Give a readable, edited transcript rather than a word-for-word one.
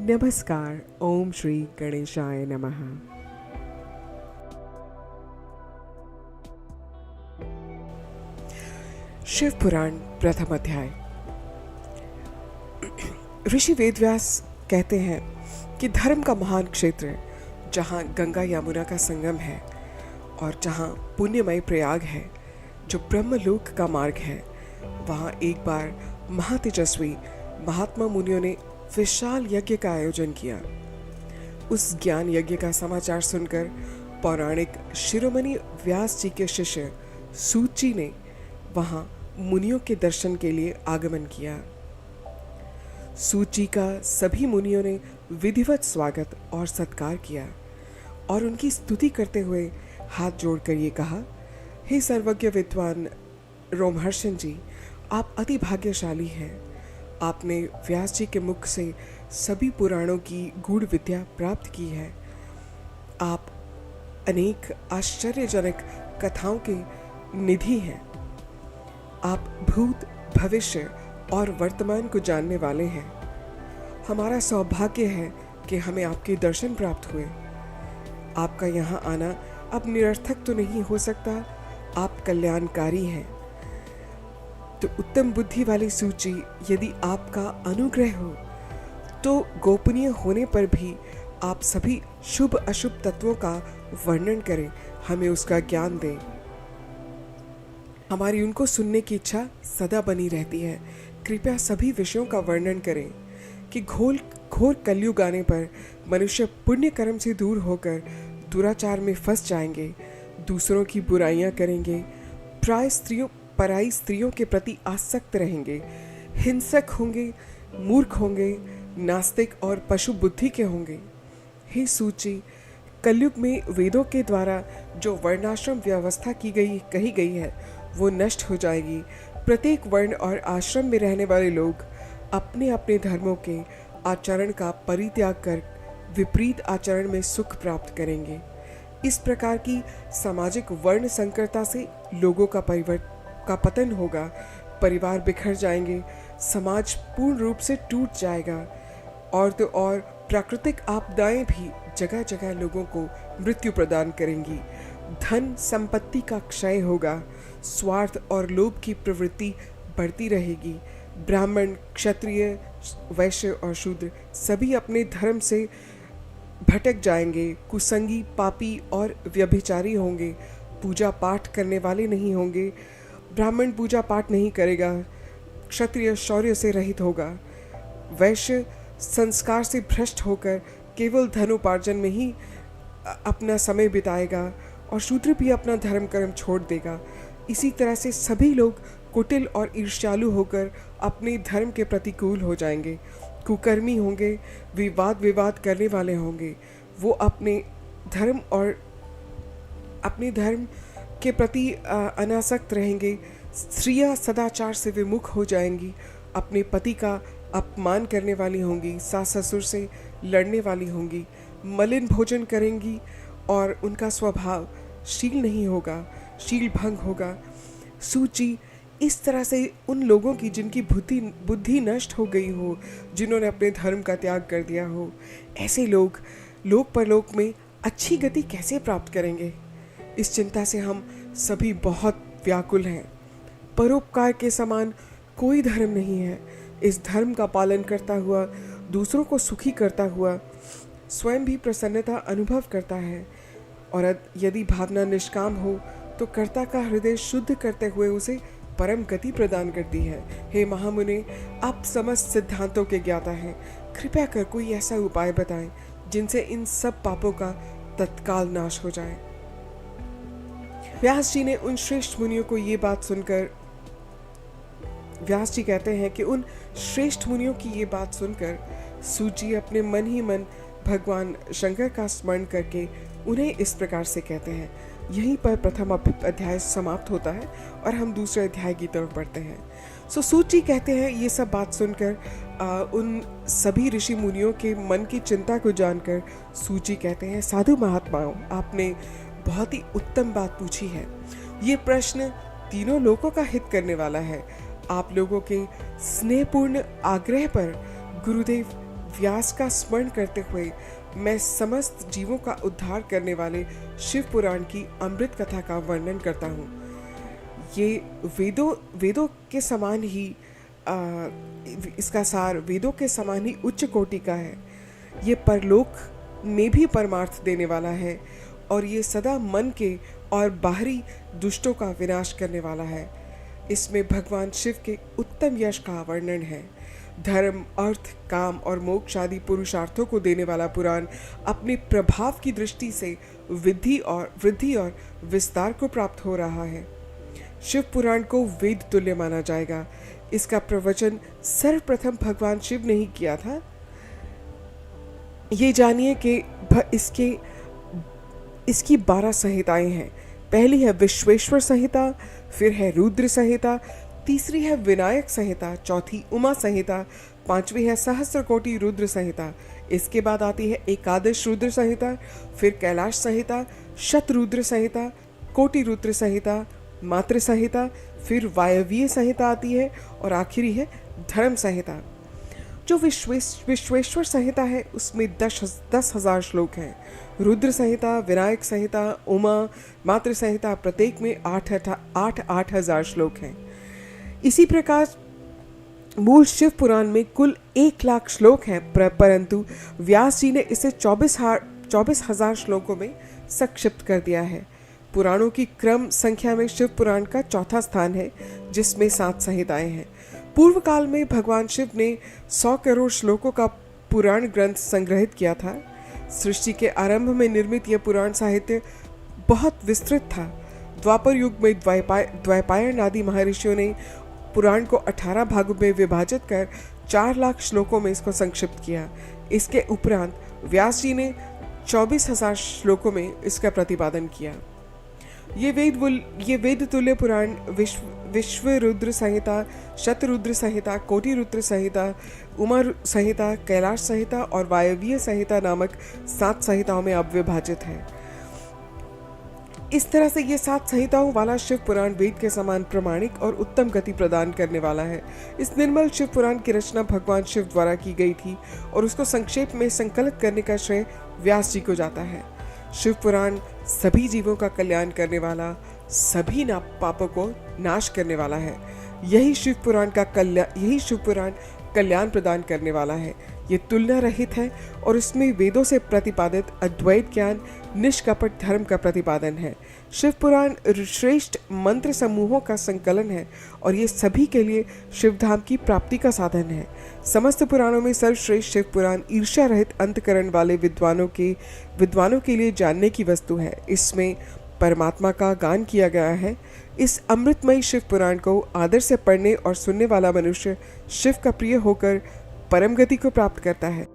नमस्कार। ओम श्री गणेशाय नमः। शिव पुराण प्रथम अध्याय। ऋषि वेदव्यास कहते हैं कि धर्म का महान क्षेत्र जहाँ गंगा यमुना का संगम है और जहाँ पुण्यमय प्रयाग है, जो ब्रह्मलोक का मार्ग है, वहाँ एक बार महातेजस्वी महात्मा मुनियों ने विशाल यज्ञ का आयोजन किया। उस ज्ञान यज्ञ का समाचार सुनकर पौराणिक शिरोमणि व्यास जी के शिष्य सूत जी ने वहां मुनियों के दर्शन के लिए आगमन किया। सूत जी का सभी मुनियों ने विधिवत स्वागत और सत्कार किया और उनकी स्तुति करते हुए हाथ जोड़कर ये कहा, हे सर्वज्ञ विद्वान रोमहर्षण जी, आप अति भाग्यशाली हैं। आपने व्यास जी के मुख से सभी पुराणों की गूढ़ विद्या प्राप्त की है। आप अनेक आश्चर्यजनक कथाओं के निधि हैं। आप भूत, भविष्य और वर्तमान को जानने वाले हैं। हमारा सौभाग्य है कि हमें आपके दर्शन प्राप्त हुए। आपका यहाँ आना अब निरर्थक तो नहीं हो सकता। आप कल्याणकारी हैं। तो उत्तम बुद्धि वाली सूची, यदि आपका अनुग्रह हो तो गोपनीय होने पर भी आप सभी शुभ अशुभ तत्वों का वर्णन करें, हमें उसका ज्ञान दें। हमारी उनको सुनने की इच्छा सदा बनी रहती है। कृपया सभी विषयों का वर्णन करें कि घोर कलयुग आने पर मनुष्य पुण्य कर्म से दूर होकर दुराचार में फंस जाएंगे, दूसरों की बुराइयां करेंगे, पराई स्त्रियों के प्रति आसक्त रहेंगे, हिंसक होंगे, मूर्ख होंगे, नास्तिक और पशु बुद्धि के होंगे। हे सूची, कलयुग में वेदों के द्वारा जो वर्णाश्रम व्यवस्था कही गई है वो नष्ट हो जाएगी। प्रत्येक वर्ण और आश्रम में रहने वाले लोग अपने अपने धर्मों के आचरण का परित्याग कर विपरीत आचरण में सुख प्राप्त करेंगे। इस प्रकार की सामाजिक वर्ण संकरता से लोगों का पतन होगा, परिवार बिखर जाएंगे, समाज पूर्ण रूप से टूट जाएगा और तो और प्राकृतिक आपदाएं भी जगह जगह लोगों को मृत्यु प्रदान करेंगी। धन संपत्ति का क्षय होगा, स्वार्थ और लोभ की प्रवृत्ति बढ़ती रहेगी। ब्राह्मण, क्षत्रिय, वैश्य और शूद्र सभी अपने धर्म से भटक जाएंगे, कुसंगी, पापी और व्यभिचारी होंगे, पूजा पाठ करने वाले नहीं होंगे। ब्राह्मण पूजा पाठ नहीं करेगा, क्षत्रिय शौर्य से रहित होगा, वैश्य संस्कार से भ्रष्ट होकर केवल धनोपार्जन में ही अपना समय बिताएगा और शूद्र भी अपना धर्म कर्म छोड़ देगा। इसी तरह से सभी लोग कुटिल और ईर्ष्यालु होकर अपने धर्म के प्रतिकूल हो जाएंगे, कुकर्मी होंगे, विवाद करने वाले होंगे। वो अपने धर्म के प्रति अनासक्त रहेंगे। स्त्रियां सदाचार से विमुख हो जाएंगी, अपने पति का अपमान करने वाली होंगी, सास ससुर से लड़ने वाली होंगी, मलिन भोजन करेंगी और उनका स्वभाव शील नहीं होगा, शील भंग होगा। सूची, इस तरह से उन लोगों की जिनकी बुद्धि नष्ट हो गई हो, जिन्होंने अपने धर्म का त्याग कर दिया हो, ऐसे लोग लोक परलोक में अच्छी गति कैसे प्राप्त करेंगे? इस चिंता से हम सभी बहुत व्याकुल हैं। परोपकार के समान कोई धर्म नहीं है। इस धर्म का पालन करता हुआ, दूसरों को सुखी करता हुआ, स्वयं भी प्रसन्नता अनुभव करता है और यदि भावना निष्काम हो तो कर्ता का हृदय शुद्ध करते हुए उसे परम गति प्रदान करती है। हे महामुने, आप समस्त सिद्धांतों के ज्ञाता हैं। कृपया कर कोई ऐसा उपाय बताएं जिनसे इन सब पापों का तत्काल नाश हो जाए। व्यास जी ने उन श्रेष्ठ मुनियों को ये बात सुनकर व्यास जी कहते हैं कि उन श्रेष्ठ मुनियों की ये बात सुनकर सूत जी अपने मन ही मन भगवान शंकर का स्मरण करके उन्हें इस प्रकार से कहते हैं। यहीं पर प्रथम अध्याय समाप्त होता है और हम दूसरे अध्याय की तरफ बढ़ते हैं। सूत जी कहते हैं, ये सब बात सुनकर उन सभी ऋषि मुनियों के मन की चिंता को जानकर सूत जी कहते हैं, साधु महात्माओं, आपने बहुत ही उत्तम बात पूछी है। ये प्रश्न तीनों लोगों का हित करने वाला है। आप लोगों के स्नेहपूर्ण आग्रह पर गुरुदेव व्यास का स्मरण करते हुए मैं समस्त जीवों का उद्धार करने वाले शिव पुराण की अमृत कथा का वर्णन करता हूँ। ये वेदों के समान ही इसका सार वेदों के समान ही उच्च कोटि का है। ये परलोक में भी परमार्थ देने वाला है और ये सदा मन के और बाहरी दुष्टों का विनाश करने वाला है। इसमें भगवान शिव के उत्तम यश का वर्णन है। धर्म, अर्थ, काम और मोक्ष आदि पुरुषार्थों को देने वाला पुराण अपने प्रभाव की दृष्टि से वृद्धि और विस्तार को प्राप्त हो रहा है। शिव पुराण को वेद तुल्य माना जाएगा। इसका प्रवचन सर्वप्रथम भगवान शिव ने ही किया था। ये जानिए कि इसकी 12 संहिताएं हैं। पहली है विश्वेश्वर संहिता, फिर है रुद्र संहिता, तीसरी है विनायक संहिता, चौथी उमा संहिता, पांचवी है सहस्त्रकोटि रुद्र संहिता। इसके बाद आती है एकादश रुद्र संहिता, फिर कैलाश संहिता, शतरुद्र संहिता, कोटि रुद्र संहिता, मातृ संहिता, फिर वायवीय संहिता आती है और आखिरी है धर्म संहिता। जो विश्वेश्वर संहिता है उसमें 10,000 श्लोक हैं। रुद्र संहिता, विनायक संहिता, उमा, मातृ संहिता प्रत्येक में 8,000 श्लोक हैं। इसी प्रकार मूल शिव पुराण में कुल 1,00,000 श्लोक हैं, परंतु व्यास जी ने इसे 24,000 श्लोकों में संक्षिप्त कर दिया है। पुराणों की क्रम संख्या में शिव पुराण का चौथा स्थान है, जिसमें 7 संहिताएं हैं। पूर्व काल में भगवान शिव ने 100 करोड़ श्लोकों का पुराण ग्रंथ संग्रहित किया था। सृष्टि के आरंभ में निर्मित यह पुराण साहित्य बहुत विस्तृत था। द्वापर युग में द्वैपायन आदि महर्षियों ने पुराण को 18 भागों में विभाजित कर 4,00,000 श्लोकों में इसको संक्षिप्त किया। इसके उपरांत व्यास जी ने 24,000 श्लोकों में इसका प्रतिपादन किया। ये वेद तुल्य पुराण विश्व रुद्र संहिता, शतरुद्र संहिता, कोटि रुद्र संहिता, उमा संहिता, कैलाश संहिता और वायवीय संहिता नामक 7 संहिताओं में अब विभाजित है। इस तरह से ये 7 संहिताओं वाला शिव पुराण वेद के समान प्रमाणिक और उत्तम गति प्रदान करने वाला है। इस निर्मल शिव पुराण की रचना भगवान शिव द्वारा की गई थी और उसको संक्षेप में संकलित करने का श्रेय व्यास जी को जाता है। शिव पुराण सभी जीवों का कल्याण करने वाला, सभी पापों को नाश करने वाला है। यही शिव पुराण कल्याण प्रदान करने वाला है। ये तुलना रहित है और इसमें वेदों से प्रतिपादित अद्वैत ज्ञान, निष्कपट धर्म का प्रतिपादन है। शिव पुराण श्रेष्ठ मंत्र समूहों का संकलन है और ये सभी के लिए शिवधाम की प्राप्ति का साधन है। समस्त पुराणों में सर्वश्रेष्ठ शिव पुराण ईर्ष्या रहित अंतकरण वाले विद्वानों के लिए जानने की वस्तु है। इसमें परमात्मा का गान किया गया है। इस अमृतमयी शिव पुराण को आदर से पढ़ने और सुनने वाला मनुष्य शिव का प्रिय होकर परम गति को प्राप्त करता है।